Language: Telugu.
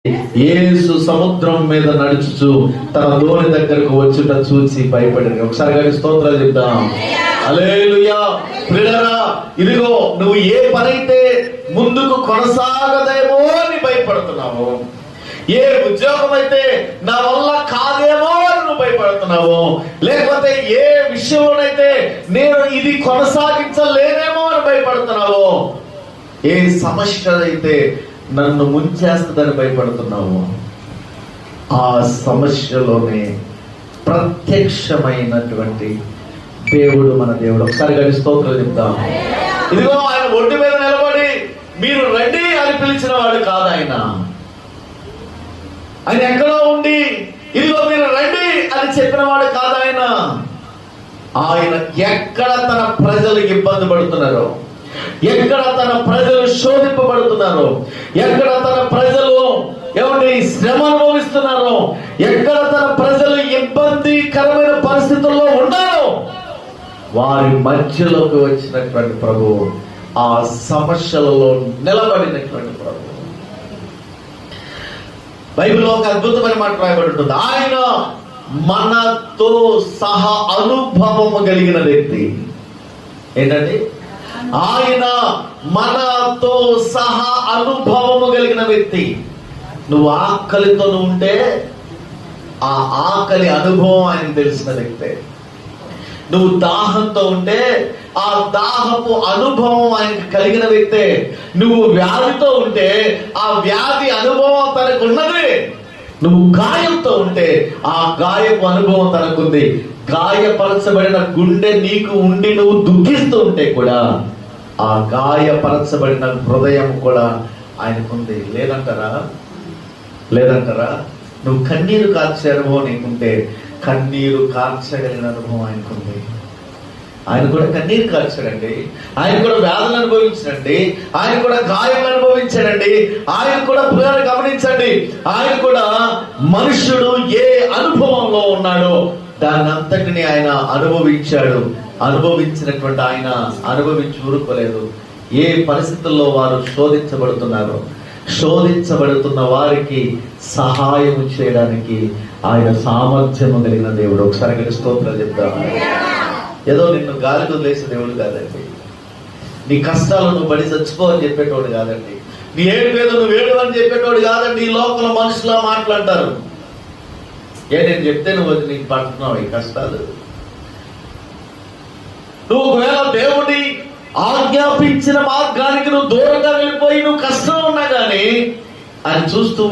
యేసు సముద్రం మీద నడుచుచు తన దోణి దగ్గరకు వచ్చుట చూసి భయపడింది. ఒకసారి కానీ స్తోత్రాలు చెప్తాం. హల్లెలూయా. ప్రియులారా, ఇదిగో నువ్వు ఏ పనైతే ముందుకు కొనసాగదేమో అని భయపడుతున్నావు, ఏ ఉద్యోగం అయితే నా వల్ల కాదేమో అని నువ్వు భయపడుతున్నావు, లేకపోతే ఏ విషయంలోనైతే నేను ఇది కొనసాగించలేనేమో అని భయపడుతున్నావు, ఏ సమస్య అయితే నన్ను ముంచేస్తుందని భయపడుతున్నావు, ఆ సమస్యలోనే ప్రత్యక్షమైనటువంటి దేవుడు మన దేవుడు. ఒకసారి కానీ స్తోత్రాలు చెప్తాం. ఇదిగో ఆయన ఒడ్డు మీద నిలబడి మీరు రండి అని పిలిచిన వాడు కాదు ఆయన. ఆయన ఎక్కడో ఉండి ఇదిగో మీరు రండి అని చెప్పిన వాడు కాదు ఆయన. ఆయన ఎక్కడ తన ప్రజలు ఇబ్బంది పడుతున్నారో, ఎక్కడ తన ప్రజలు శోధింపబడుతున్నారో, ఎక్కడ తన ప్రజలు ఏమంటే శ్రమ అనుభవిస్తున్నారో, ఎక్కడ తన ప్రజలు ఇబ్బందికరమైన పరిస్థితుల్లో ఉన్నారో వారి మధ్యలోకి వచ్చినటువంటి ప్రభు, ఆ సమస్యలలో నిలబడినటువంటి ప్రభు. బైబిల్లో ఒక అద్భుతమైన మాట రాయబడి ఉంటుంది. ఆయన మనతో సహా అనుభవము కలిగిన వ్యక్తి. ఏంటండి? ఆయన మనతో సహా అనుభవము కలిగిన వ్యక్తి. నువ్వు ఆకలితో ఉంటే ఆ ఆకలి అనుభవం ఆయనకు తెలిసిన వ్యక్తే. నువ్వు దాహంతో ఉంటే ఆ దాహపు అనుభవం ఆయనకు కలిగిన వ్యక్తే. నువ్వు వ్యాధితో ఉంటే ఆ వ్యాధి అనుభవం తనకు ఉన్నది. నువ్వు గాయంతో ఉంటే ఆ గాయపు అనుభవం తనకుంది. గాయపరచబడిన గుండె నీకు ఉండి నువ్వు దుఃఖిస్తూ ఉంటే కూడా ఆ గాయపరచబడిన హృదయం కూడా ఆయనకుంది. లేదంటారా? లేదంటారా? నువ్వు కన్నీరు కార్చే అనుభవం నీకుంటే కన్నీరు కార్చగలిగిన అనుభవం ఆయనకుంది. ఆయన కూడా కన్నీరు కార్చాడండి. ఆయన కూడా వ్యాధులు అనుభవించాడండి. ఆయన కూడా గాయాలు అనుభవించాడండి. ఆయన కూడా పిల్లలు గమనించండి, ఆయన కూడా మనుష్యుడు ఏ అనుభవంలో ఉన్నాడో దాన్ని అంతటిని ఆయన అనుభవించాడు. అనుభవించినటువంటి ఆయన అనుభవించి ఊరుకోలేదు. ఏ పరిస్థితుల్లో వారు శోధించబడుతున్నారో, శోధించబడుతున్న వారికి సహాయం చేయడానికి ఆయన సామర్థ్యము కలిగిన దేవుడు. ఒకసారి స్తోత్రాలు చెప్తాను. ఏదో నిన్ను గాలికి వదిలేసే దేవుడు కాదండి. నీ కష్టాలు నువ్వు పడి చచ్చిపో అని చెప్పేటోడు కాదండి. నీ ఏడు మీద నువ్వు ఏడు అని చెప్పేటోడు కాదండి. ఈ లోకల మనుషులా మాట్లాడతారు. నేను చెప్తే నువ్వు నీకు పడుతున్నావు ఈ కష్టాలు. నువ్వు ఒకవేళ దేవుడి ఆజ్ఞాపించిన మార్గానికి నువ్వు దూరంగా వెళ్ళిపోయి నువ్వు కష్టం ఉన్నా కానీ ఆయన చూస్తూ